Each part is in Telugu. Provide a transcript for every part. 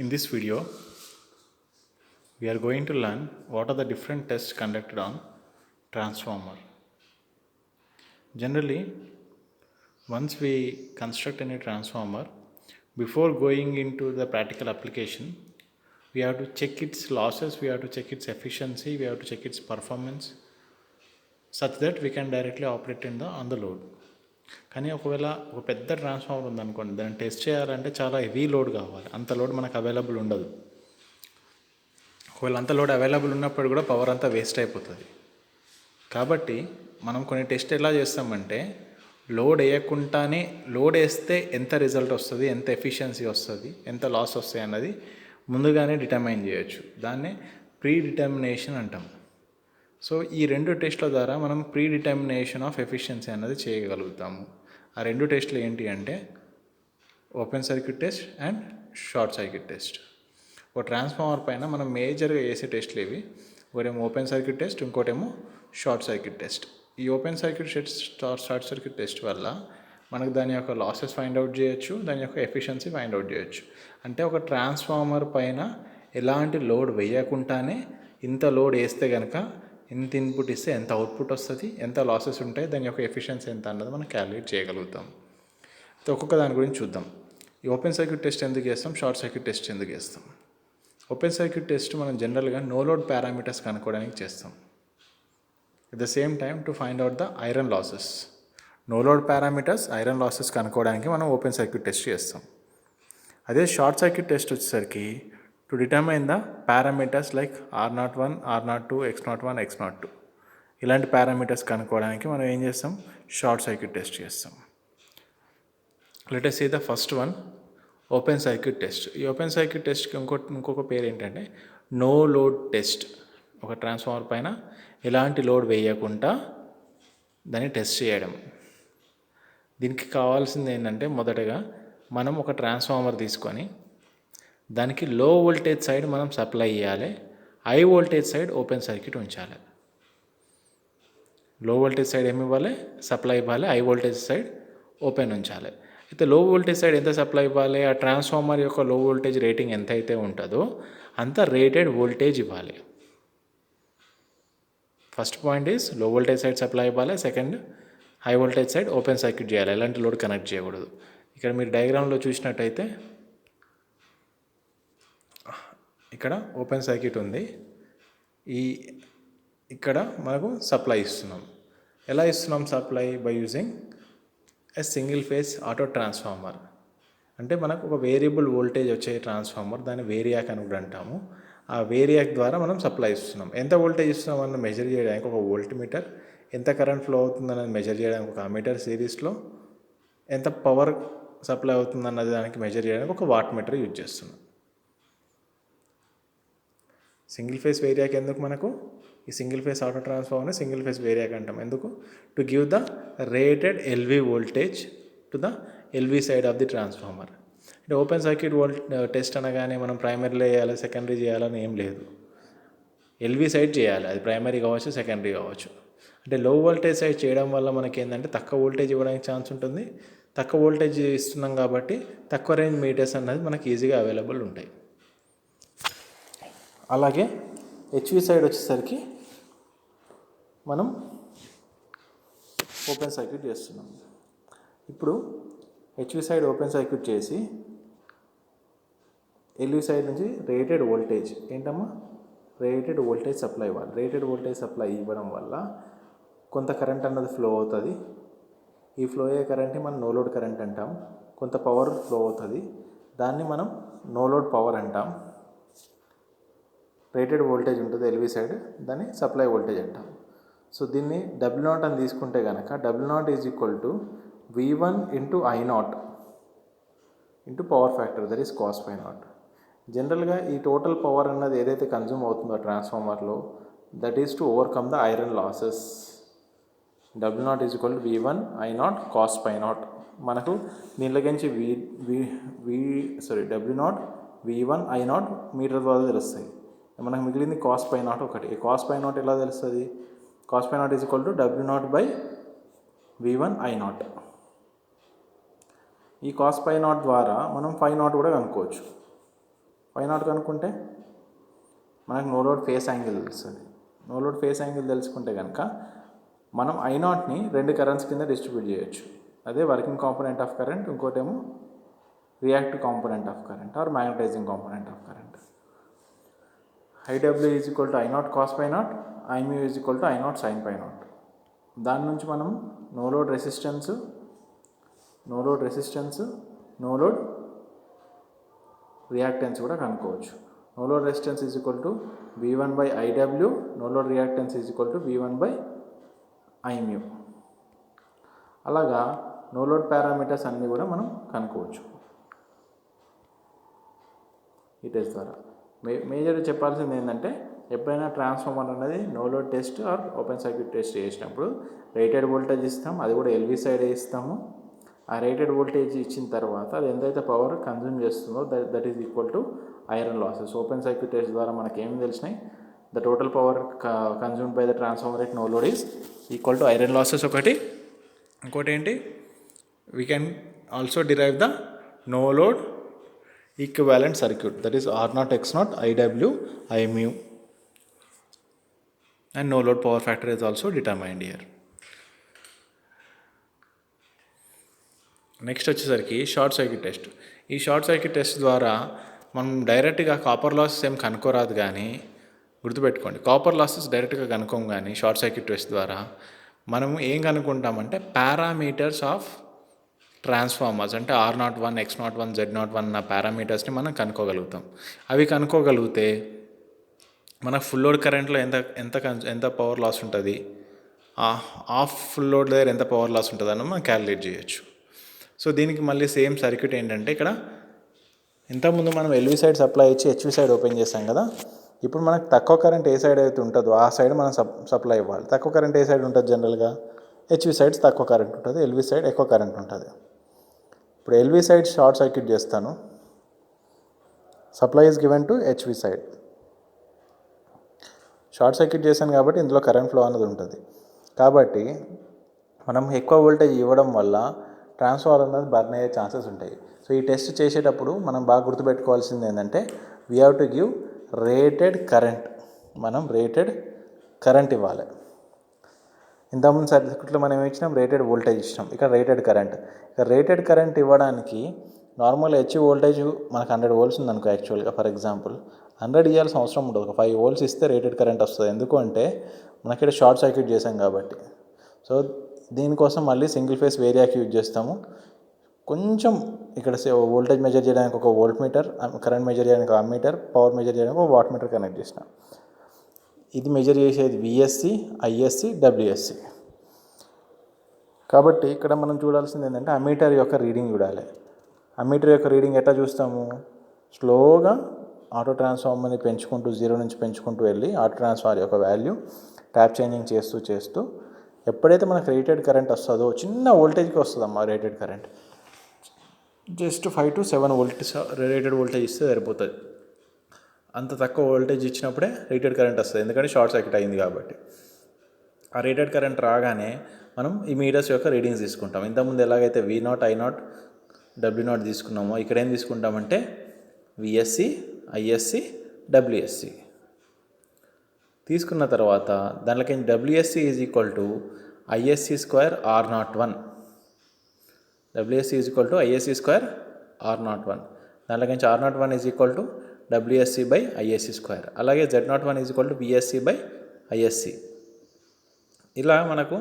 In this video, we are going to learn what are the different tests conducted on transformer. Generally, once we construct any transformer, before going into the practical application, we have to check its losses, we have to check its efficiency, we have to check its performance, such that we can directly operate on the load. కానీ ఒకవేళ ఒక పెద్ద ట్రాన్స్ఫార్మర్ ఉందనుకోండి, దాన్ని టెస్ట్ చేయాలంటే చాలా హెవీ లోడ్ కావాలి. అంత లోడ్ మనకు అవైలబుల్ ఉండదు. ఒకవేళ అంత లోడ్ అవైలబుల్ ఉన్నప్పుడు కూడా పవర్ అంతా వేస్ట్ అయిపోతుంది. కాబట్టి మనం కొన్ని టెస్ట్ ఎలా చేస్తామంటే, లోడ్ వేయకుండానే లోడ్ వేస్తే ఎంత రిజల్ట్ వస్తుంది, ఎంత ఎఫిషియన్సీ వస్తుంది, ఎంత లాస్ వస్తాయి అన్నది ముందుగానే డిటర్మైన్ చేయొచ్చు. దాన్నే ప్రీ డిటర్మినేషన్ అంటాం. సో ఈ రెండు టెస్ట్ల ద్వారా మనం ప్రీ డిటర్మినేషన్ ఆఫ్ ఎఫిషియన్సీ అన్నది చేయగలుగుతాము. ఆ రెండు టెస్ట్లు ఏంటి అంటే open circuit test and short circuit test. ఒక ట్రాన్స్ఫార్మర్ పైన మనం మేజర్గా చేసే టెస్ట్లు ఇవి. ఒకటేమో ఓపెన్ సర్క్యూట్ టెస్ట్, ఇంకోటేమో షార్ట్ సర్క్యూట్ టెస్ట్. ఈ open circuit test, short circuit test వల్ల మనకు దాని యొక్క లాసెస్ ఫైండ్ అవుట్ చేయొచ్చు, దాని యొక్క ఎఫిషియన్సీ ఫైండ్ అవుట్ చేయొచ్చు. అంటే ఒక ట్రాన్స్ఫార్మర్ పైన ఎలాంటి లోడ్ వేయకుండానే ఇంత లోడ్ వేస్తే కనుక ఎంత ఇన్పుట్ ఇస్తే ఎంత అవుట్పుట్ వస్తుంది, ఎంత లాసెస్ ఉంటాయి, దాని యొక్క ఎఫిషియన్సీ ఎంత అన్నది మనం క్యాలిక్యులేట్ చేయగలుగుతాం. ఒక్కొక్క దాని గురించి చూద్దాం. ఈ ఓపెన్ సర్క్యూట్ టెస్ట్ ఎందుకు చేస్తాం, షార్ట్ సర్క్యూట్ టెస్ట్ ఎందుకు చేస్తాం? ఓపెన్ సర్క్యూట్ టెస్ట్ మనం జనరల్గా నో లోడ్ పారామీటర్స్ కనుక్కోవడానికి చేస్తాం. At the same time to find out the iron losses. No load parameters, iron losses కనుక్కోవడానికి మనం ఓపెన్ సర్క్యూట్ టెస్ట్ చేస్తాం. అదే షార్ట్ సర్క్యూట్ టెస్ట్ వచ్చేసరికి to determine the parameters like R01, R02, X01, X02 ఇలాంటి పారామీటర్స్ కనుక్కోవడానికి మనం ఏం చేస్తాం, షార్ట్ సర్క్యూట్ టెస్ట్ చేస్తాం. Let us say the first one, open circuit test. ఈ ఓపెన్ సర్క్యూట్ టెస్ట్కి ఇంకొక పేరు ఏంటంటే నో లోడ్ టెస్ట్. ఒక ట్రాన్స్ఫార్మర్ పైన ఎలాంటి లోడ్ వేయకుండా దాన్ని టెస్ట్ చేయడం. దీనికి కావాల్సింది ఏంటంటే, మొదటగా మనం ఒక ట్రాన్స్ఫార్మర్ తీసుకొని దానికి లో వోల్టేజ్ సైడ్ మనం సప్లై చేయాలి, high voltage side open circuit ఉంచాలి. లో వోల్టేజ్ సైడ్ ఏమి ఇవ్వాలి, సప్లై ఇవ్వాలి, హై వోల్టేజ్ సైడ్ ఓపెన్ ఉంచాలి. అయితే లో వోల్టేజ్ సైడ్ ఎంత సప్లై ఇవ్వాలి, ఆ ట్రాన్స్ఫార్మర్ యొక్క లో వోల్టేజ్ రేటింగ్ ఎంత అయితే ఉంటుందో అంత రేటెడ్ వోల్టేజ్ ఇవ్వాలి. First point is low voltage side supply ఇవ్వాలి, second high voltage side open circuit చేయాలి, ఎలాంటి లోడ్ కనెక్ట్ చేయకూడదు. ఇక్కడ మీరు డయాగ్రామ్లో చూసినట్టయితే ఇక్కడ ఓపెన్ సర్క్యూట్ ఉంది. ఇక్కడ మనకు సప్లై ఇస్తున్నాం. ఎలా ఇస్తున్నాం supply? By using a single phase auto transformer. అంటే మనకు ఒక వేరియబుల్ వోల్టేజ్ వచ్చే ట్రాన్స్ఫార్మర్, దాన్ని వేరియాక్ అని కూడా అంటాము. ఆ వేరియాక్ ద్వారా మనం సప్లై ఇస్తున్నాం. ఎంత వోల్టేజ్ ఇస్తున్నాం అన్న మెజర్ చేయడానికి ఒక వోల్ట్ మీటర్, ఎంత కరెంట్ ఫ్లో అవుతుందన్నది మెజర్ చేయడానికి ఒక అమ్మీటర్ సిరీస్లో, ఎంత పవర్ సప్లై అవుతుందన్నది దానికి మెజర్ చేయడానికి ఒక వాట్ మీటర్ యూజ్ చేస్తున్నాం. సింగిల్ ఫేజ్ వేరియాక్ ఎందుకు మనకు? ఈ సింగిల్ ఫేజ్ ఆటో ట్రాన్స్ఫార్మర్ని సింగిల్ ఫేజ్ వేరియాక్ అంటాం. ఎందుకు? To give the rated LV voltage to the LV side of the transformer. అంటే ఓపెన్ సర్క్యూట్ టెస్ట్ అనగానే మనం ప్రైమరీలో చేయాలి, సెకండరీ చేయాలని ఏం లేదు. ఎల్వి సైడ్ చేయాలి, అది ప్రైమరీ కావచ్చు, సెకండరీ కావచ్చు. అంటే లో వోల్టేజ్ సైడ్ చేయడం వల్ల మనకి ఏంటంటే తక్కువ వోల్టేజ్ ఇవ్వడానికి ఛాన్స్ ఉంటుంది. తక్కువ వోల్టేజ్ ఇస్తున్నాం కాబట్టి తక్కువ రేంజ్ మీటర్స్ అన్నది మనకి ఈజీగా అవైలబుల్ ఉంటాయి. అలాగే హెచ్వి సైడ్ వచ్చేసరికి మనం ఓపెన్ సర్క్యూట్ చేస్తున్నాం. ఇప్పుడు హెచ్వి సైడ్ ఓపెన్ సర్క్యూట్ చేసి ఎల్వి సైడ్ నుంచి రేటెడ్ వోల్టేజ్ ఏంటమ్మా, రేటెడ్ వోల్టేజ్ సప్లై ఇవ్వాలి. రేటెడ్ వోల్టేజ్ సప్లై ఇవ్వడం వల్ల కొంత కరెంట్ అన్నది ఫ్లో అవుతుంది. ఈ ఫ్లో అయ్యే కరెంట్ని మనం నో లోడ్ కరెంట్ అంటాం. కొంత పవర్ ఫ్లో అవుతుంది, దాన్ని మనం నో లోడ్ పవర్ అంటాం. రేటెడ్ వోల్టేజ్ ఉంటుంది ఎల్వి సైడ్, దాన్ని సప్లై వోల్టేజ్ అంటాం. సో దీన్ని W0 అని తీసుకుంటే కనుక W0 is equal to V1 into I0 into power factor, that is cos by not. జనరల్గా ఈ టోటల్ పవర్ అన్నది ఏదైతే కన్జ్యూమ్ అవుతుందో ట్రాన్స్ఫార్మర్లో, that is to overcome the iron losses. W0 is equal to V1 I0 cos by not. మనకు దీనిలోకించి W0 V1 I0 మీటర్ ద్వారా తెలుస్తాయి. మనకు మిగిలింది కాస్ బై నాట్ ఒకటి. ఈ కాస్ బై నాట్ ఎలా తెలుస్తుంది? Cos by not is equal to W0 by V1 I0. ఈ కాస్ బై నాట్ ద్వారా మనం ఫై నాట్ కూడా కనుక్కోవచ్చు. వై నాట్ కనుక్కుంటే మనకు నో లోడ్ ఫేస్ యాంగిల్ తెలుస్తుంది. నో లోడ్ ఫేస్ యాంగిల్ తెలుసుకుంటే కనుక మనం I0ని 2 కరెంట్స్ కింద డిస్ట్రిబ్యూట్ చేయొచ్చు. అదే వర్కింగ్ కాంపోనెంట్ ఆఫ్ కరెంట్, ఇంకోటేమో reactive component of current or magnetising component of current. IW is equal to I0 cos π0, IμU is equal to I0 sin π0. దాని నుంచి మనం no load resistance, no load reactance కూడా కనుక్కోవచ్చు. No load resistance is equal to V1/IW, no load reactance is equal to V1/Imu. అలాగా నో లోడ్ పారామీటర్స్ అన్నీ కూడా మనం కనుక్కోవచ్చు ఈ టెస్ట్ ద్వారా. మేజర్గా చెప్పాల్సింది ఏంటంటే, ఎప్పుడైనా ట్రాన్స్ఫార్మర్ అనేది no load test or open circuit test చేసినప్పుడు రేటెడ్ వోల్టేజ్ ఇస్తాం, అది కూడా LV సైడే ఇస్తాము. ఆ రేటెడ్ వోల్టేజ్ ఇచ్చిన తర్వాత అది ఎంతైతే పవర్ కన్జ్యూమ్ చేస్తుందో that is equal to iron losses. Open circuit test ద్వారా మనకి ఏమి తెలిసినాయి, the total power consumed by the transformer at no load is equal to iron losses ఒకటి. ఇంకోటి ఏంటి, we can also derive the no load equivalent circuit, that is R0 X0 IW Imu, and no load power factor is also determined here. Next వచ్చేసరికి షార్ట్ సర్క్యూట్ టెస్ట్. ఈ షార్ట్ సర్క్యూట్ టెస్ట్ ద్వారా మనం డైరెక్ట్గా కాపర్ లాసెస్ ఏం కనుక్కోరాదు, కానీ గుర్తుపెట్టుకోండి, కాపర్ లాసెస్ డైరెక్ట్గా కనుక్కోం. కానీ షార్ట్ సర్క్యూట్ టెస్ట్ ద్వారా మనం ఏం కనుక్కుంటామంటే పారామీటర్స్ ఆఫ్ ట్రాన్స్ఫార్మర్స్, అంటే R01, X01, Z01 అన్న పారామీటర్స్ని మనం కనుక్కోగలుగుతాం. అవి కనుక్కోగలిగితే మనకు ఫుల్ లోడ్ కరెంట్లో ఎంత పవర్ లాస్ ఉంటుంది, ఆఫ్ ఫుల్ లోడ్ దగ్గర ఎంత పవర్ లాస్ ఉంటుంది అని మనం క్యాలిక్యులేట్ చేయొచ్చు. సో దీనికి మళ్ళీ సేమ్ సర్క్యూట్ ఏంటంటే, ఇక్కడ ఇంతకుముందు మనం LV సైడ్ సప్లై ఇచ్చి HV సైడ్ ఓపెన్ చేస్తాం కదా. ఇప్పుడు మనకు తక్కువ కరెంట్ ఏ సైడ్ అయితే ఉంటుందో ఆ సైడ్ మనం సప్లై ఇవ్వాలి. తక్కువ కరెంట్ ఏ సైడ్ ఉంటుంది జనరల్గా, HV సైడ్ తక్కువ కరెంట్ ఉంటుంది, LV సైడ్ ఎక్కువ కరెంట్ ఉంటుంది. ఇప్పుడు LV సైడ్ షార్ట్ సర్క్యూట్ చేస్తాను, supply is given to HV side. Short circuit చేశాను కాబట్టి ఇందులో కరెంట్ ఫ్లో అనేది ఉంటుంది. కాబట్టి మనం ఎక్కువ వోల్టేజ్ ఇవ్వడం వల్ల ట్రాన్స్ఫార్మర్ అనేది బర్న్ అయ్యే ఛాన్సెస్ ఉంటాయి. సో ఈ టెస్ట్ చేసేటప్పుడు మనం బాగా గుర్తుపెట్టుకోవాల్సింది ఏంటంటే, we have to give rated current. మనం రేటెడ్ కరెంట్ ఇవ్వాలి. ఇంతకుముందు సర్క్యూట్లో మనం ఏమి ఇచ్చినాం, రేటెడ్ వోల్టేజ్ ఇచ్చినాం. ఇక్కడ రేటెడ్ కరెంట్. ఇక్కడ రేటెడ్ కరెంట్ ఇవ్వడానికి నార్మల్ HV వోల్టేజ్ మనకు 100 volts ఉందనుకో, యాక్చువల్గా ఫర్ ఎగ్జాంపుల్ 100 ఇవ్వాల్సిన అవసరం ఉండదు, ఒక 5 volts ఇస్తే రేటెడ్ కరెంట్ వస్తుంది. ఎందుకు అంటే మనకి ఇక్కడ షార్ట్ సర్క్యూట్ చేసాం కాబట్టి. సో దీనికోసం మళ్ళీ సింగిల్ ఫేస్ వేరియాక్ యూజ్ చేస్తాము. కొంచెం ఇక్కడ వోల్టేజ్ మెజర్ చేయడానికి ఒక వోల్ట్ మీటర్, కరెంట్ మెజర్ చేయడానికి ఒక అమ్మీటర్, పవర్ మెజర్ చేయడానికి ఒక వాట్ మీటర్ కనెక్ట్ చేసినాం. ఇది మెజర్ చేసేది VSC, ISC, WSC. కాబట్టి ఇక్కడ మనం చూడాల్సింది ఏంటంటే, అమ్మీటర్ యొక్క రీడింగ్ చూడాలి. అమ్మీటర్ యొక్క రీడింగ్ ఎట్లా చూస్తాము, స్లోగా ఆటో ట్రాన్స్ఫార్మర్ని పెంచుకుంటూ 0 నుంచి పెంచుకుంటూ వెళ్ళి ఆటో ట్రాన్స్ఫార్మర్ యొక్క వాల్యూ ట్యాప్ చేంజింగ్ చేస్తూ ఎప్పుడైతే మనకు రేటెడ్ కరెంట్ వస్తుందో, చిన్న వోల్టేజ్కి వస్తుందమ్మా rated current, just 5 to 7 volts rated voltage ఇస్తే సరిపోతుంది. అంత తక్కువ వోల్టేజ్ ఇచ్చినప్పుడే రేటెడ్ కరెంట్ వస్తుంది, ఎందుకంటే షార్ట్ సర్క్యూట్ అయింది కాబట్టి. ఆ రేటెడ్ కరెంట్ రాగానే మనం ఈ మీటర్స్ యొక్క రీడింగ్స్ తీసుకుంటాం. ఇంతకుముందు ఎలాగైతే V0, I0, W0 తీసుకున్నామో, ఇక్కడ ఏం తీసుకుంటామంటే VSC, ISC, WSC తీసుకున్న తర్వాత దాంట్లోకి WSC is equal to ISC square R01. WSC is equal to ISC square R01. దాంట్లోకి R01 is equal to WSC by ISC square. అలాగే Z01 is equal to VSC by ISC. ఇలా మనకు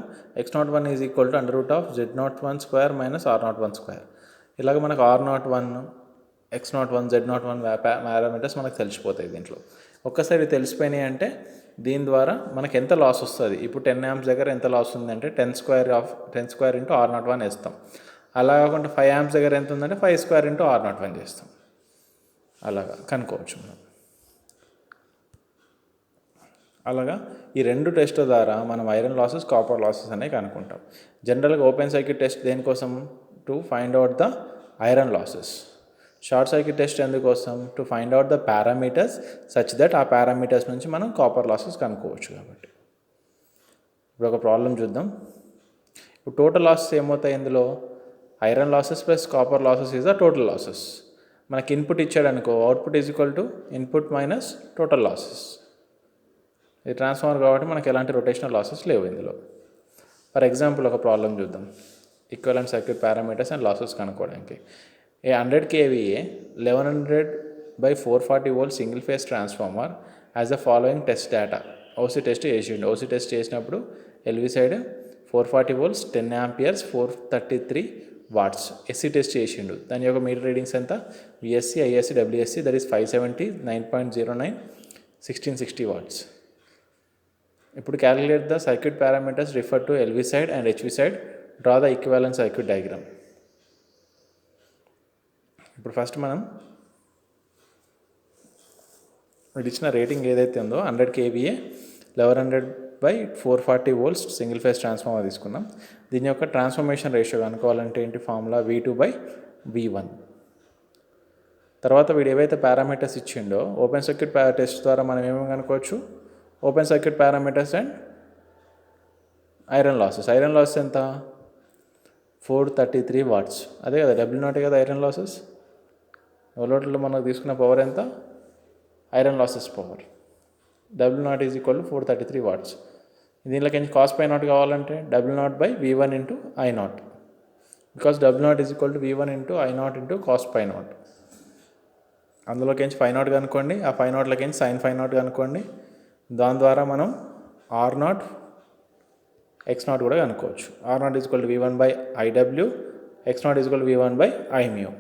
X01 is equal to √Z01 square minus R01 square. ఇలాగ మనకు R01, X01, Z01 పారామీటర్స్ మనకు తెలిసిపోతాయి. దీంట్లో ఒక్కసారి తెలిసిపోయినాయి అంటే దీని ద్వారా మనకు ఎంత లాస్ వస్తుంది. ఇప్పుడు 10 amps దగ్గర ఎంత లాస్ ఉందంటే 10 స్క్వేర్ ఇంటూ R01 వేస్తాం. అలా కాకుండా 5 amps దగ్గర ఎంత ఉందంటే 5 స్క్వేర్ ఇంటూ R01 చేస్తాం. అలాగా కనుక్కోవచ్చు మనం. అలాగా ఈ 2 టెస్ట్ల ద్వారా మనం ఐరన్ లాసెస్, కాపర్ లాసెస్ అనేవి కనుక్కుంటాం. జనరల్గా ఓపెన్ సర్క్యూట్ టెస్ట్ దేనికోసం, to find out the iron losses. Short circuit test ఎందుకోసం, to find out the parameters such that ఆ పారామీటర్స్ నుంచి మనం కాపర్ లాసెస్ కనుక్కోవచ్చు. కాబట్టి ఇప్పుడు ఒక ప్రాబ్లం చూద్దాం. ఇప్పుడు టోటల్ లాసెస్ ఏమవుతాయి, ఇందులో iron losses plus copper losses is the total losses. మనకి ఇన్పుట్ ఇచ్చాడు అనుకో, output is equal to input minus total losses. ఇది ట్రాన్స్ఫార్మర్ కాబట్టి మనకి ఎలాంటి రొటేషనల్ లాసెస్ లేవు ఇందులో. ఫర్ ఎగ్జాంపుల్ ఒక ప్రాబ్లం చూద్దాం. Equivalent circuit parameters and losses కనుక్కోవడానికి. ఏ 100 kVA 1100/440 volt single phase transformer as the following test data. OC test చేసిండు. ఓసీ టెస్ట్ చేసినప్పుడు LV side 440 volts 10 amperes 433 watts. SC test చేసిండు. దాని యొక్క మీటర్ రీడింగ్స్ ఎంత? VSC, ISC, WSC, that is 570, 9.09, 1660 watts. ఇప్పుడు calculate the circuit parameters refer to LV side and HV side. Draw the equivalent circuit diagram. ఇప్పుడు ఫస్ట్ మనం వీళ్ళు ఇచ్చిన రేటింగ్ ఏదైతే ఉందో 100 kVA 1100/440 volts single phase transformer తీసుకున్నాం. దీని యొక్క ట్రాన్స్ఫర్మేషన్ రేషియో కనుక్కోవాలంటే ఏంటి? Formula V2/V1. తర్వాత వీడు ఏవైతే పారామీటర్స్ ఇచ్చిండో ఓపెన్ సర్క్యూట్ టెస్ట్ ద్వారా మనం ఏమేమి కనుక్కోవచ్చు? Open circuit parameters and iron losses. Iron losses ఎంత? 433 watts. అదే కదా, W0 కదా ఐరన్ లాసెస్. లోడ్లో మనకు తీసుకున్న పవర్ ఎంత? Iron losses power. W0 is equal to 433 watts. దీనిలోకి కాస్ పై నాట్ కావాలంటే W0/V1 into I0. Because W0 is equal to V1 into I0 into cos pi naught. అందులోకి φ0 కనుక్కోండి. ఆ φ0లోకి sin φ0 కనుక్కోండి. దాని ద్వారా మనం R0 X0 కూడా కనుక్కోవచ్చు. R0 is equal to V1/IW, X0 is equal to V1/Imu.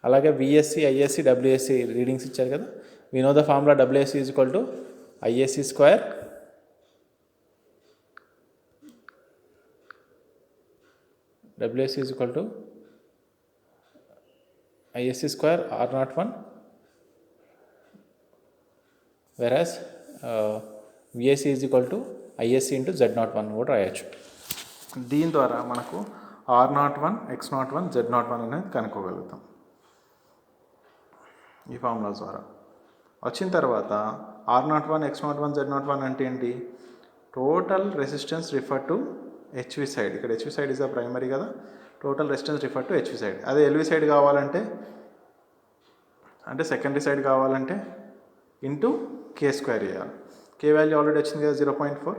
అలాగే విఎస్సి, ఐఎస్సి, డబ్ల్యూఎస్సి రీడింగ్స్ ఇచ్చారు కదా. We know the formula WSC is equal to ISC square R01, whereas VSC is equal to ISC into Z01 కూడా రాయొచ్చు. దీని ద్వారా మనకు R01, X01, Z01 అనేది కనుక్కోగలుగుతాం ఈ ఫార్ములా ద్వారా. వచ్చిన తర్వాత R01, X01, Z01 అంటే ఏంటి? Total resistance refer to HV side. ఇక్కడ HV side is the primary కదా. Total resistance refer to HV side. అదే ఎల్వి సైడ్ కావాలంటే, అంటే సెకండరీ సైడ్ కావాలంటే ఇంటూ K² చేయాలి. K వాల్యూ ఆల్రెడీ వచ్చింది కదా 0.4.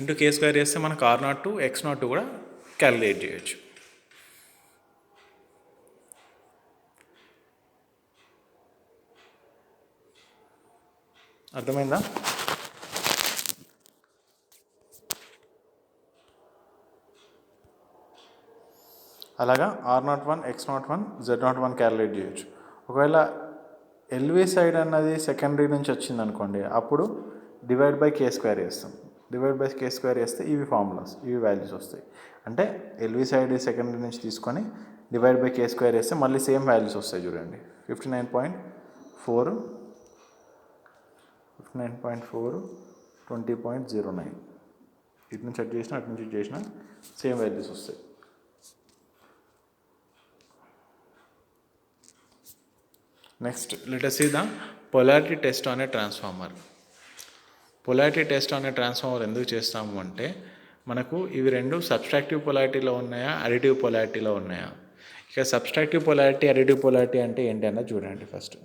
ఇంటూ K² చేస్తే మనకు R02, X02 కూడా క్యాలిక్యులేట్ చేయొచ్చు. అర్థమైందా? అలాగా R01, X01, Z01 క్యాలిక్యులేట్ చేయొచ్చు. ఒకవేళ ఎల్వి సైడ్ అన్నది సెకండరీ నుంచి వచ్చింది అనుకోండి, అప్పుడు డివైడ్/K² చేస్తాం. డివైడ్/K² చేస్తే ఇవి ఫార్ములాస్, ఇవి వాల్యూస్ వస్తాయి. అంటే ఎల్వి సైడ్ సెకండరీ నుంచి తీసుకొని డివైడ్/K² చేస్తే మళ్ళీ సేమ్ వాల్యూస్ వస్తాయి. చూడండి 59.4, 20.09. ఇటు నుంచి అటు చేసినా అటు నుంచి ఇటు చేసినా సేమ్ వాల్యూస్ వస్తాయి. Next let us see the polarity test on a transformer. Polarity test అనే ట్రాన్స్ఫార్మర్ ఎందుకు చేస్తాము అంటే, మనకు ఇవి రెండు సబ్స్ట్రాక్టివ్ పొలారిటీలో ఉన్నాయా, అడిటివ్ పొలారిటీలో ఉన్నాయా. ఇక సబ్స్ట్రాక్టివ్ పొలారిటీ, అడిటివ్ పొలారిటీ అంటే ఏంటి అన్నది చూడండి. ఫస్ట్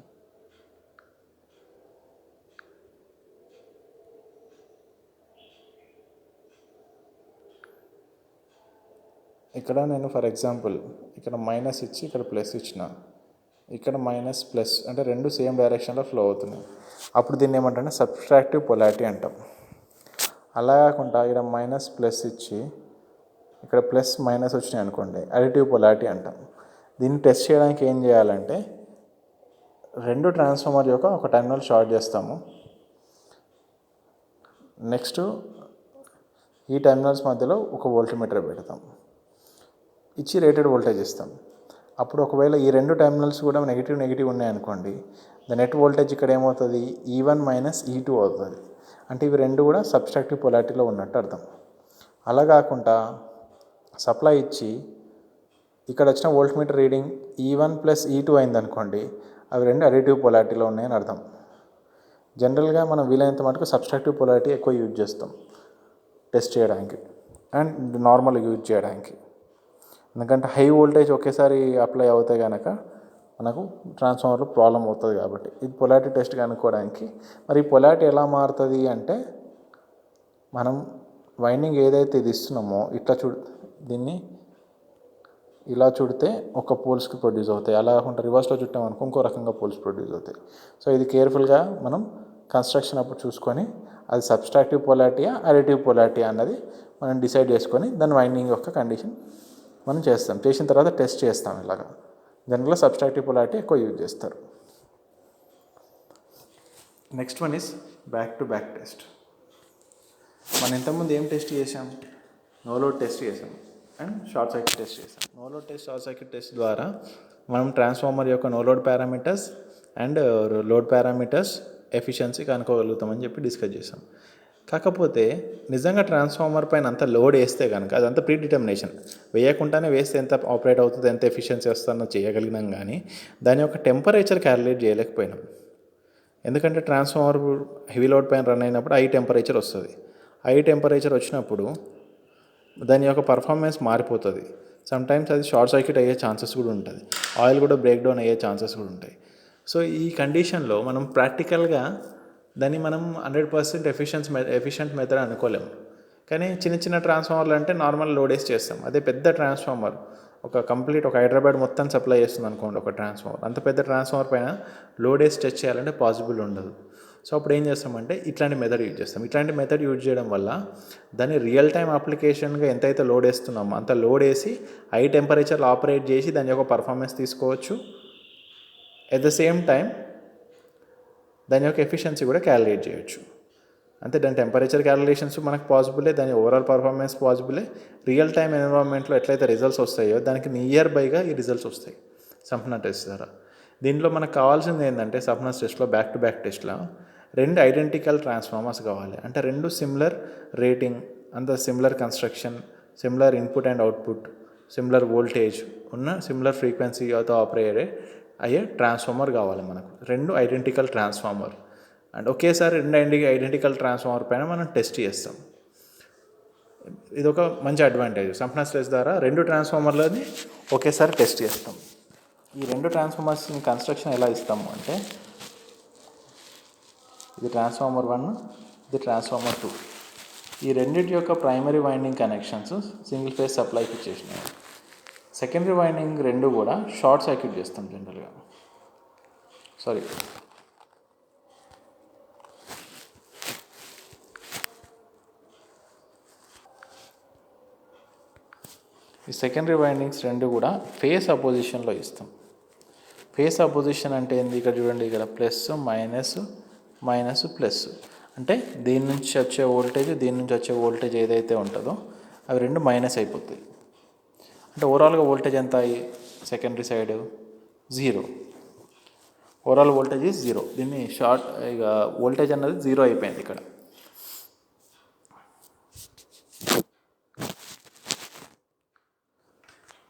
ఇక్కడ నేను ఫర్ ఎగ్జాంపుల్ ఇక్కడ మైనస్ ఇచ్చి ఇక్కడ ప్లస్ ఇచ్చిన, ఇక్కడ మైనస్ ప్లస్ అంటే రెండు సేమ్ డైరెక్షన్లో ఫ్లో అవుతున్నాయి. అప్పుడు దీన్ని ఏమంటే సబ్స్ట్రాక్టివ్ పొలారిటీ అంటాం. అలా కాకుండా ఇక్కడ మైనస్ ప్లస్ ఇచ్చి ఇక్కడ ప్లస్ మైనస్ వచ్చినాయి అనుకోండి, అడిటివ్ పొలారిటీ అంటాం. దీన్ని టెస్ట్ చేయడానికి ఏం చేయాలంటే, రెండు ట్రాన్స్ఫార్మర్ యొక్క ఒక టెర్మినల్ షార్ట్ చేస్తాము. నెక్స్ట్ ఈ టెర్మినల్స్ మధ్యలో ఒక వోల్టీమీటర్ పెడతాం, ఇచ్చి రేటెడ్ వోల్టేజ్ ఇస్తాం. అప్పుడు ఒకవేళ ఈ రెండు టెర్మినల్స్ కూడా నెగిటివ్ ఉన్నాయనుకోండి, ద నెట్ వోల్టేజ్ ఇక్కడ ఏమవుతుంది? E1 - E2 అవుతుంది. అంటే ఇవి రెండు కూడా సబ్స్ట్రాక్టివ్ పొలారిటీలో ఉన్నట్టు అర్థం. అలా కాకుండా సప్లై ఇచ్చి ఇక్కడ వచ్చిన వోల్ట్మీటర్ రీడింగ్ E1 + E2 అయిందనుకోండి, అవి రెండు అడిటివ్ పొలారిటీలో ఉన్నాయని అర్థం. జనరల్గా మనం వీలైనంత మటుకు సబ్స్ట్రాక్టివ్ పొలారిటీ ఎక్కువ యూజ్ చేస్తాం టెస్ట్ చేయడానికి అండ్ నార్మల్ యూజ్ చేయడానికి. ఎందుకంటే హై వోల్టేజ్ ఒకేసారి అప్లై అవుతే కనుక మనకు ట్రాన్స్ఫార్మర్లో ప్రాబ్లం అవుతుంది కాబట్టి ఇది పొలారిటీ టెస్ట్ కనుక్కోవడానికి. మరి ఈ పొలారిటీ ఎలా మారుతుంది అంటే మనం వైండింగ్ ఏదైతే ఇది ఇస్తున్నామో ఇట్లా దీన్ని ఇలా చుడితే ఒక పోల్స్కి ప్రొడ్యూస్ అవుతాయి, అలా కాకుండా రివర్స్లో చుట్టామనుకో ఇంకో రకంగా పోల్స్ ప్రొడ్యూస్ అవుతాయి. సో ఇది కేర్ఫుల్గా మనం కన్స్ట్రక్షన్ అప్పుడు చూసుకొని అది సబ్స్ట్రాక్టివ్ పొలారిటీయా అడిటివ్ పొలారిటీయా అన్నది మనం డిసైడ్ చేసుకొని దాని వైండింగ్ యొక్క కండిషన్ మనం చేస్తాం. చేసిన తర్వాత టెస్ట్ చేస్తాం ఇలాగా. దానివల్ల సబ్స్ట్రాక్టివ్ పొలారిటీ ఎక్కువ యూజ్ చేస్తారు. Next one is back to back test. మనం ఇంతకుముందు ఏం టెస్ట్ చేసాం? నో లోడ్ టెస్ట్ చేసాం అండ్ షార్ట్ సర్క్యూట్ టెస్ట్ చేసాం. No load test, short circuit test ద్వారా మనం ట్రాన్స్ఫార్మర్ యొక్క no load parameters and load parameters efficiency కనుక్కోగలుగుతామని చెప్పి డిస్కస్ చేసాం. కాకపోతే నిజంగా ట్రాన్స్ఫార్మర్ పైన అంత లోడ్ వేస్తే కనుక అదంతా ప్రీ డిటర్మినేషన్, వేయకుండానే వేస్తే ఎంత ఆపరేట్ అవుతుంది, ఎంత ఎఫిషియన్సీ వస్తుందో చేయగలిగినాం. కానీ దాని యొక్క టెంపరేచర్ క్యాలిక్యులేట్ చేయలేకపోయినాం. ఎందుకంటే ట్రాన్స్ఫార్మర్ హెవీ లోడ్ పైన రన్ అయినప్పుడు హై టెంపరేచర్ వస్తుంది. హై టెంపరేచర్ వచ్చినప్పుడు దాని యొక్క పర్ఫార్మెన్స్ మారిపోతుంది. సమ్టైమ్స్ అది షార్ట్ సర్క్యూట్ అయ్యే ఛాన్సెస్ కూడా ఉంటుంది, ఆయిల్ కూడా బ్రేక్ డౌన్ అయ్యే ఛాన్సెస్ కూడా ఉంటాయి. సో ఈ కండిషన్లో మనం ప్రాక్టికల్గా దాన్ని మనం 100% ఎఫిషియంట్ మెథడ్ అనుకోలేము. కానీ చిన్న చిన్న ట్రాన్స్ఫార్మర్లు అంటే నార్మల్ లోడ్ వేసి చేస్తాం. అదే పెద్ద ట్రాన్స్ఫార్మర్ ఒక హైదరాబాద్ మొత్తం సప్లై చేస్తుంది అనుకోండి ఒక ట్రాన్స్ఫార్మర్, అంత పెద్ద ట్రాన్స్ఫార్మర్ పైన లోడ్ వేసి టెస్ట్ చేయాలంటే పాసిబుల్ ఉండదు. సో అప్పుడు ఏం చేస్తామంటే ఇట్లాంటి మెథడ్ యూజ్ చేస్తాం. ఇట్లాంటి మెథడ్ యూజ్ చేయడం వల్ల దాన్ని రియల్ టైం అప్లికేషన్గా ఎంతైతే లోడ్ వేస్తున్నామో అంత లోడ్ వేసి హై టెంపరేచర్లో ఆపరేట్ చేసి దాని యొక్క పర్ఫార్మెన్స్ తీసుకోవచ్చు. ఎట్ ద సేమ్ టైం దాని యొక్క ఎఫిషియన్సీ కూడా క్యాలిక్యులేట్ చేయొచ్చు. అంతే, దాని టెంపరేచర్ క్యాలిక్యులేషన్స్ మనకు పాసిబులే, దాని ఓవరాల్ పర్ఫార్మెన్స్ పాసిబులే. రియల్ టైం ఎన్విరాన్మెంట్లో ఎట్లయితే రిజల్ట్స్ వస్తాయో దానికి నియర్ బైగా ఈ రిజల్ట్స్ వస్తాయి సంపన్న టెస్ట్ ద్వారా. దీంట్లో మనకు కావాల్సింది ఏంటంటే సంపన్న టెస్ట్లో బ్యాక్ టు బ్యాక్ టెస్ట్లో 2 ఐడెంటికల్ ట్రాన్స్ఫార్మర్స్ కావాలి. అంటే 2 సిమిలర్ రేటింగ్, అంత similar construction, similar input and output, similar voltage ఉన్న సిమిలర్ ఫ్రీక్వెన్సీతో ఆపరేట్ అయ్యే ట్రాన్స్ఫార్మర్ కావాలి మనకు. 2 ఐడెంటికల్ ట్రాన్స్ఫార్మర్ అండ్ ఒకేసారి 2 ఐడెంటికల్ ట్రాన్స్ఫార్మర్ పైన మనం టెస్ట్ చేస్తాం. ఇది ఒక మంచి అడ్వాంటేజ్. సంపన్న టెస్ట్ ద్వారా 2 ట్రాన్స్ఫార్మర్లని ఒకేసారి టెస్ట్ చేస్తాం. ఈ 2 ట్రాన్స్ఫార్మర్స్ని కన్స్ట్రక్షన్ ఎలా ఇస్తాము అంటే ఇది ట్రాన్స్ఫార్మర్ 1, ఇది ట్రాన్స్ఫార్మర్ 2. ఈ రెండింటి యొక్క primary winding connections single phase సప్లైకి ఇచ్చేసినాయి. సెకండరీ వైండింగ్ 2 కూడా షార్ట్ సర్క్యూట్ చేస్తాం జనరల్గా. ఈ సెకండరీ వైండింగ్స్ 2 కూడా ఫేస్ అపోజిషన్లో ఇస్తాం. ఫేస్ అపోజిషన్ అంటే ఏంది? ఇక్కడ చూడండి, ఇక్కడ ప్లస్ మైనస్ మైనస్ ప్లస్ అంటే దీని నుంచి వచ్చే వోల్టేజ్, దీని నుంచి వచ్చే వోల్టేజ్ ఏదైతే ఉంటుందో అవి 2 మైనస్ అయిపోతాయి. అంటే ఓవరాల్గా వోల్టేజ్ ఎంత సెకండరీ సైడ్ 0. Overall voltage 0. దీన్ని ఇక వోల్టేజ్ అన్నది 0 అయిపోయింది ఇక్కడ.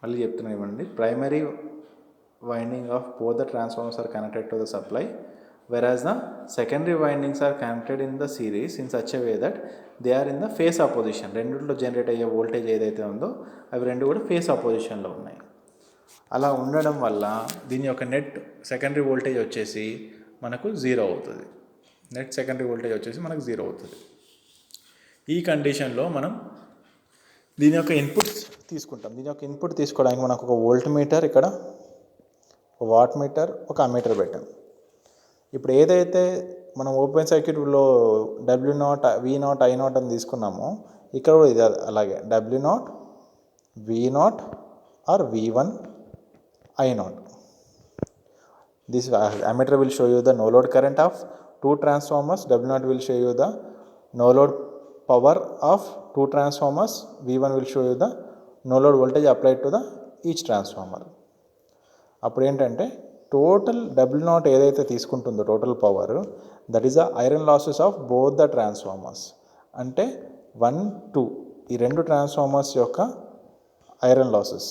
మళ్ళీ చెప్తున్నా ఇవ్వండి. Primary winding of both the transformers are connected to the supply, whereas the secondary windings are connected in the series in such a way that they are in the phase opposition. రెండిట్లో జనరేట్ అయ్యే వోల్టేజ్ ఏదైతే ఉందో అవి 2 కూడా ఫేస్ అపోజిషన్లో ఉన్నాయి. అలా ఉండడం వల్ల దీని యొక్క నెట్ సెకండరీ వోల్టేజ్ వచ్చేసి మనకు 0 అవుతుంది. నెట్ సెకండరీ వోల్టేజ్ వచ్చేసి మనకు 0 అవుతుంది. ఈ కండిషన్లో మనం దీని యొక్క ఇన్పుట్స్ తీసుకుంటాం. దీని యొక్క ఇన్పుట్ తీసుకోవడానికి మనకు ఒక వోల్ట్ మీటర్, ఇక్కడ ఒక వాట్ మీటర్, ఒక అమ్మీటర్ పెట్టాం. ఇప్పుడు ఏదైతే మనం ఓపెన్ సర్క్యూట్లో W0, V0, I0 అని తీసుకున్నామో ఇక్కడ కూడా ఇది అలాగే W0, V0 or V1, I0. This ammeter will show you the no load current of 2 transformers. W0 will show you the no load power of 2 transformers. V1 will show you the no load voltage applied to the each transformer. అప్పుడు ఏంటంటే టోటల్ W0 ఏదైతే తీసుకుంటుందో total power, that is the iron losses of both the transformers. అంటే 1, 2 ఈ 2 ట్రాన్స్ఫార్మర్స్ యొక్క ఐరన్ లాసెస్,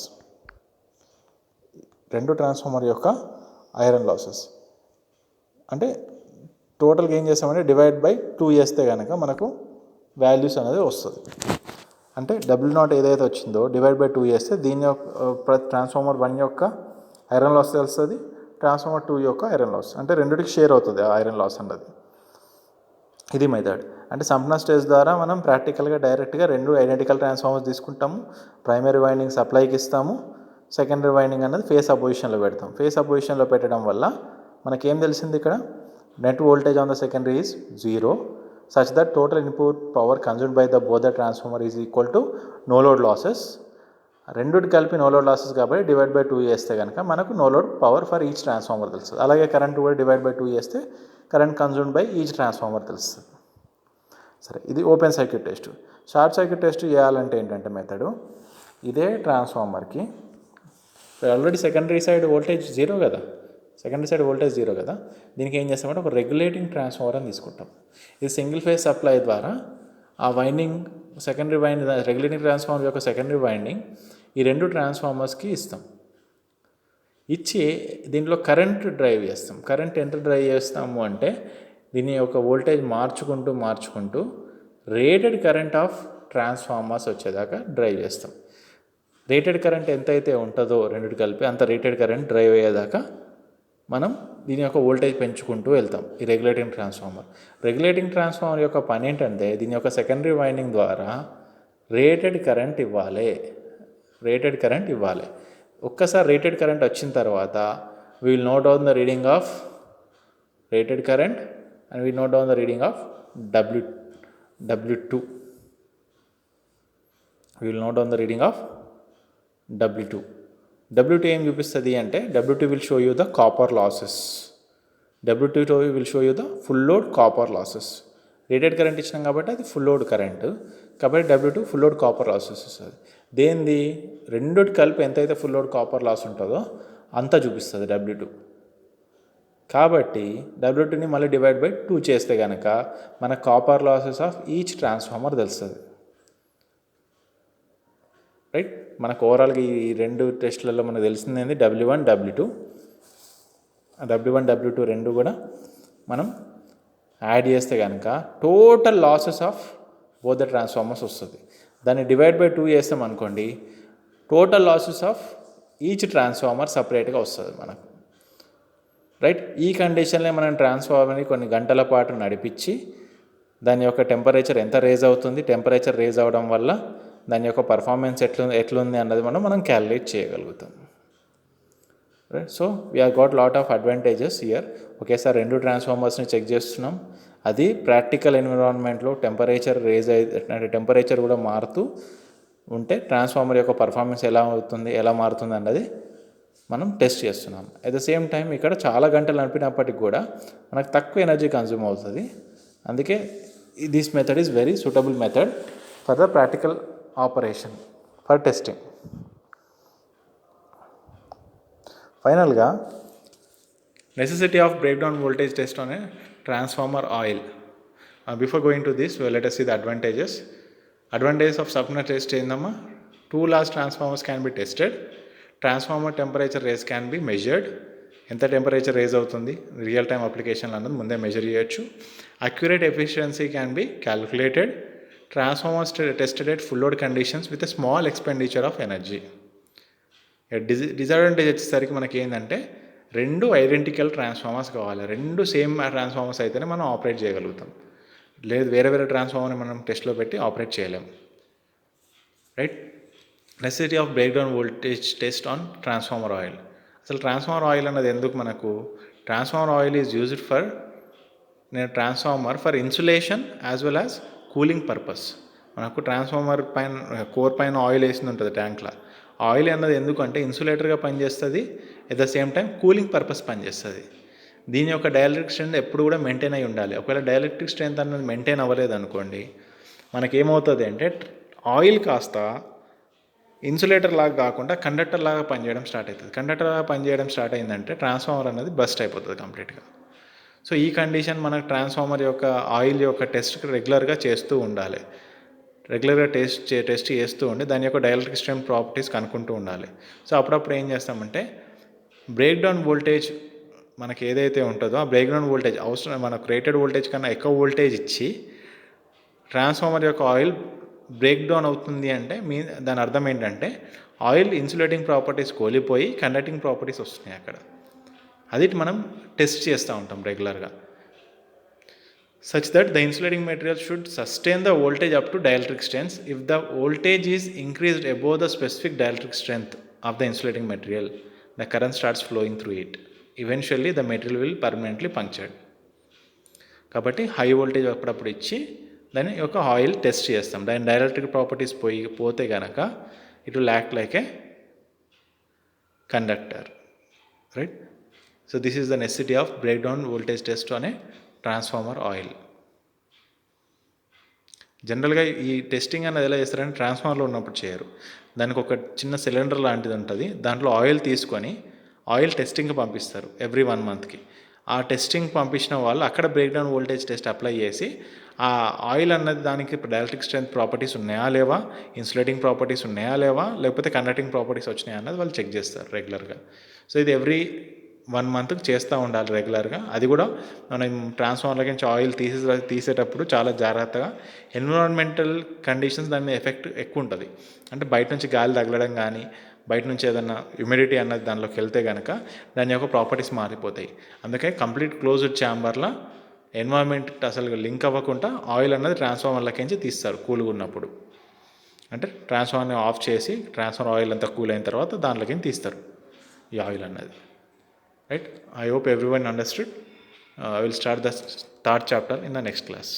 2 ట్రాన్స్ఫార్మర్ యొక్క ఐరన్ లాసెస్. అంటే టోటల్గా ఏం చేస్తామంటే డివైడ్ బై 2 చేస్తే కనుక మనకు వాల్యూస్ అనేది వస్తుంది. అంటే W0 ఏదైతే వచ్చిందో డివైడ్ బై 2 చేస్తే దీని యొక్క ట్రాన్స్ఫార్మర్ 1 యొక్క ఐరన్ లాస్ తెలుస్తుంది, ట్రాన్స్ఫార్మర్ 2 యొక్క ఐరన్ లాస్, అంటే రెండిటికి షేర్ అవుతుంది ఆ ఐరన్ లాస్ అన్నది. ఇది మెథడ్. అంటే సంపన్న స్టేజ్ ద్వారా మనం ప్రాక్టికల్గా డైరెక్ట్గా 2 ఐడెంటికల్ ట్రాన్స్ఫార్మర్స్ తీసుకుంటాము, ప్రైమరీ వైండింగ్ సప్లైకి ఇస్తాము, సెకండరీ వైండింగ్ అన్నది ఫేస్ అపోజిషన్లో పెడతాం. ఫేస్ అపోజిషన్లో పెట్టడం వల్ల మనకేం తెలిసింది ఇక్కడ, net voltage on the secondary is 0 such that total input power consumed by the both the transformer is equal to no load losses. రెండుటి కలిపి నో లోడ్ లాసెస్ కాబట్టి డివైడ్ బై 2 చేస్తే కనుక మనకు no load power for each transformer తెలుస్తుంది. అలాగే కరెంట్ కూడా డివైడ్ బై 2 చేస్తే current consumed by each transformer తెలుస్తుంది. సరే, ఇది open circuit test. Short circuit test చేయాలంటే ఏంటంటే మెథడు, ఇదే ట్రాన్స్ఫార్మర్కి ఆల్రెడీ సెకండరీ సైడ్ వోల్టేజ్ 0 కదా, సెకండరీ సైడ్ వోల్టేజ్ 0 కదా, దీనికి ఏం చేస్తామంటే ఒక రెగ్యులేటింగ్ ట్రాన్స్ఫార్మర్ అని తీసుకుంటాం. ఇది సింగిల్ ఫేజ్ సప్లై ద్వారా ఆ winding secondary winding, regulating transformer యొక్క సెకండరీ వైండింగ్ ఈ 2 ట్రాన్స్ఫార్మర్స్కి ఇస్తాం. ఇచ్చి దీంట్లో కరెంట్ డ్రైవ్ చేస్తాం. కరెంట్ ఎంత డ్రైవ్ చేస్తాము అంటే దీని యొక్క వోల్టేజ్ మార్చుకుంటూ రేటెడ్ కరెంట్ ఆఫ్ ట్రాన్స్ఫార్మర్స్ వచ్చేదాకా డ్రైవ్ చేస్తాం. రేటెడ్ కరెంట్ ఎంతైతే ఉంటుందో రెండిటి కలిపి అంత రేటెడ్ కరెంట్ డ్రైవ్ అయ్యేదాకా మనం దీని యొక్క వోల్టేజ్ పెంచుకుంటూ వెళ్తాం. ఈ రెగ్యులేటింగ్ ట్రాన్స్ఫార్మర్ యొక్క పని ఏంటంటే దీని యొక్క సెకండరీ వైండింగ్ ద్వారా రేటెడ్ కరెంట్ ఇవ్వాలి. ఒక్కసారి రేటెడ్ కరెంట్ వచ్చిన తర్వాత we will note down the reading of rated current and we note down the reading of W2. We will note down the reading of W2 ఏం చూపిస్తుంది అంటే W2 will show you the copper losses. W2 will show you the full load copper losses. Rated current ఇచ్చినాం కాబట్టి అది ఫుల్ లోడ్ కరెంట్ కాబట్టి W2 full load copper losses వస్తుంది. దేనిది రెండుటి కలిపి ఎంతైతే ఫుల్ లోడ్ కాపర్ లాస్ ఉంటుందో అంతా చూపిస్తుంది W2. కాబట్టి W2ని మళ్ళీ డివైడ్ బై 2 చేస్తే కనుక మన copper losses of each transformer తెలుస్తుంది. రైట్, మనకు ఓవరాల్గా ఈ 2 టెస్ట్లలో మనకు తెలిసింది W1 W2 రెండు కూడా మనం యాడ్ చేస్తే కనుక total losses of both the transformers వస్తుంది. దాన్ని డివైడ్ బై 2 చేస్తాం అనుకోండి, total losses of each transformer సపరేట్గా వస్తుంది మనకు. రైట్, ఈ కండిషన్లో మనం ట్రాన్స్ఫార్మర్ని కొన్ని గంటల పాటు నడిపించి దాని యొక్క టెంపరేచర్ ఎంత రేజ్ అవుతుంది, టెంపరేచర్ రేజ్ అవ్వడం వల్ల దాని యొక్క పర్ఫార్మెన్స్ ఎట్లుంది అన్నది మనం క్యాలిక్యులేట్ చేయగలుగుతాం. Right, so we have got lot of advantages here. ఒకేసారి 2 ట్రాన్స్ఫార్మర్స్ని చెక్ చేస్తున్నాం. అది ప్రాక్టికల్ ఎన్విరాన్మెంట్లో టెంపరేచర్ కూడా మారుతూ ఉంటే ట్రాన్స్ఫార్మర్ యొక్క పర్ఫార్మెన్స్ ఎలా మారుతుంది అన్నది మనం టెస్ట్ చేస్తున్నాం. అట్ ద సేమ్ టైం ఇక్కడ చాలా గంటలు నడిపినప్పటికి కూడా మనకు తక్కువ ఎనర్జీ కన్జ్యూమ్ అవుతుంది. అందుకే this method is very suitable method for the practical operation for testing. ఫైనల్గా necessity of breakdown voltage test on a transformer oil. Before going to this, let us see the advantages. Advantages of subnet test ఏందమ్మా, 2 large transformers can be tested. Transformer temperature raise can be measured. ఎంత టెంపరేచర్ రేజ్ అవుతుంది రియల్ టైమ్ అప్లికేషన్లో అన్నది ముందే మెజర్ చేయొచ్చు. Accurate efficiency can be calculated. Transformers tested at full load conditions with a small expenditure of energy. Disadvantage వచ్చేసరికి మనకి ఏంటంటే 2 ఐడెంటికల్ ట్రాన్స్ఫార్మర్స్ కావాలి. 2 సేమ్ ట్రాన్స్ఫార్మర్స్ అయితేనే మనం ఆపరేట్ చేయగలుగుతాం. లేదు వేరే ట్రాన్స్ఫార్మర్ని మనం టెస్ట్లో పెట్టి ఆపరేట్ చేయలేం. Right, necessity of breakdown voltage test on transformer oil. అసలు ట్రాన్స్ఫార్మర్ ఆయిల్ అన్నది ఎందుకు మనకు? Transformer oil is used for insulation as well as cooling purpose. మనకు ట్రాన్స్ఫార్మర్ పైన కోర్ పైన ఆయిల్ వేసింది ఉంటుంది ట్యాంక్లో. ఆయిల్ అన్నది ఎందుకంటే ఇన్సులేటర్గా పనిచేస్తుంది, at the same time cooling purpose పనిచేస్తుంది. దీని యొక్క డైఎలక్ట్రిక్ స్ట్రెంత్ ఎప్పుడు కూడా మెయింటైన్ అయి ఉండాలి. ఒకవేళ డైఎలక్ట్రిక్ స్ట్రెంత్ అన్నది మెయింటైన్ అవ్వలేదు అనుకోండి, మనకేమవుతుంది అంటే ఆయిల్ కాస్త ఇన్సులేటర్ లాగా కాకుండా కండక్టర్ లాగా పనిచేయడం స్టార్ట్ అవుతుంది. కండక్టర్ లాగా పనిచేయడం స్టార్ట్ అయిందంటే ట్రాన్స్ఫార్మర్ అనేది బస్ట్ అయిపోతుంది కంప్లీట్గా. సో ఈ కండిషన్ మనకు ట్రాన్స్ఫార్మర్ యొక్క ఆయిల్ యొక్క టెస్ట్ రెగ్యులర్గా చేస్తూ ఉండాలి. రెగ్యులర్గా టెస్ట్ చేస్తూ ఉండి దాని యొక్క డైఎలక్ట్రిక్ స్ట్రెంత్ ప్రాపర్టీస్ కనుక్కుంటూ ఉండాలి. సో అప్పుడప్పుడు ఏం చేస్తామంటే బ్రేక్డౌన్ వోల్టేజ్ మనకి ఏదైతే ఉంటుందో ఆ బ్రేక్డౌన్ వోల్టేజ్ మనకు రేటెడ్ వోల్టేజ్ కన్నా ఎక్కువ వోల్టేజ్ ఇచ్చి ట్రాన్స్ఫార్మర్ యొక్క ఆయిల్ బ్రేక్ డౌన్ అవుతుంది అంటే దాని అర్థం ఏంటంటే ఆయిల్ ఇన్సులేటింగ్ ప్రాపర్టీస్ కోల్పోయి కండక్టింగ్ ప్రాపర్టీస్ వస్తున్నాయి అక్కడ. అది మనం టెస్ట్ చేస్తూ ఉంటాం రెగ్యులర్గా. such that the insulating material should sustain the voltage up to dielectric strength. If the voltage is increased above the specific dielectric strength of the insulating material, the current starts flowing through it. Eventually the material will permanently puncture. కాబట్టి హై వోల్టేజ్ అప్పుడప్పుడు ఇచ్చి దాని యొక్క ఆయిల్ టెస్ట్ చేస్తాం. దాని డైఎలక్ట్రిక్ ప్రాపర్టీస్ పోతే కనుక it will act like A conductor, right. So this is the necessity of break down voltage test అనే ట్రాన్స్ఫార్మర్ ఆయిల్. జనరల్గా ఈ టెస్టింగ్ అనేది ఎలా చేస్తారంటే ట్రాన్స్ఫార్మర్లో ఉన్నప్పుడు చేయరు. దానికి ఒక చిన్న సిలిండర్ లాంటిది ఉంటుంది, దాంట్లో ఆయిల్ తీసుకొని ఆయిల్ టెస్టింగ్కి పంపిస్తారు ఎవ్రీ 1 monthకి. ఆ టెస్టింగ్ పంపించిన వాళ్ళు అక్కడ break down voltage test apply చేసి ఆ ఆయిల్ అన్నది దానికి డైఎలక్ట్రిక్ స్ట్రెంత్ ప్రాపర్టీస్ ఉన్నాయా లేవా, ఇన్సులేటింగ్ ప్రాపర్టీస్ ఉన్నాయా లేవా, లేకపోతే కండక్టింగ్ ప్రాపర్టీస్ వచ్చినాయా అన్నది వాళ్ళు చెక్ చేస్తారు రెగ్యులర్గా. సో ఇది ఎవ్రీ 1 monthకి చేస్తూ ఉండాలి రెగ్యులర్గా. అది కూడా మనం ట్రాన్స్ఫార్మర్లకి నుంచి ఆయిల్ తీసేటప్పుడు చాలా జాగ్రత్తగా. ఎన్విరాన్మెంటల్ కండిషన్స్ దాని మీద ఎఫెక్ట్ ఎక్కువ ఉంటుంది. అంటే బయట నుంచి గాలి తగలడం కానీ, బయట నుంచి ఏదైనా హ్యూమిడిటీ అన్నది దానిలోకి వెళ్తే కనుక దాని యొక్క ప్రాపర్టీస్ మారిపోతాయి. అందుకే కంప్లీట్ క్లోజ్డ్ ఛాంబర్లో ఎన్విరాన్మెంట్ అసలు లింక్ అవ్వకుండా ఆయిల్ అన్నది ట్రాన్స్ఫార్మర్లకి నుంచి తీస్తారు కూల్గా ఉన్నప్పుడు. అంటే ట్రాన్స్ఫార్మర్ని ఆఫ్ చేసి ట్రాన్స్ఫార్మర్ ఆయిల్ అంతా కూల్ అయిన తర్వాత దాంట్లోకి తీస్తారు ఈ ఆయిల్ అన్నది, right. I hope everyone understood. I will start the third chapter in the next class.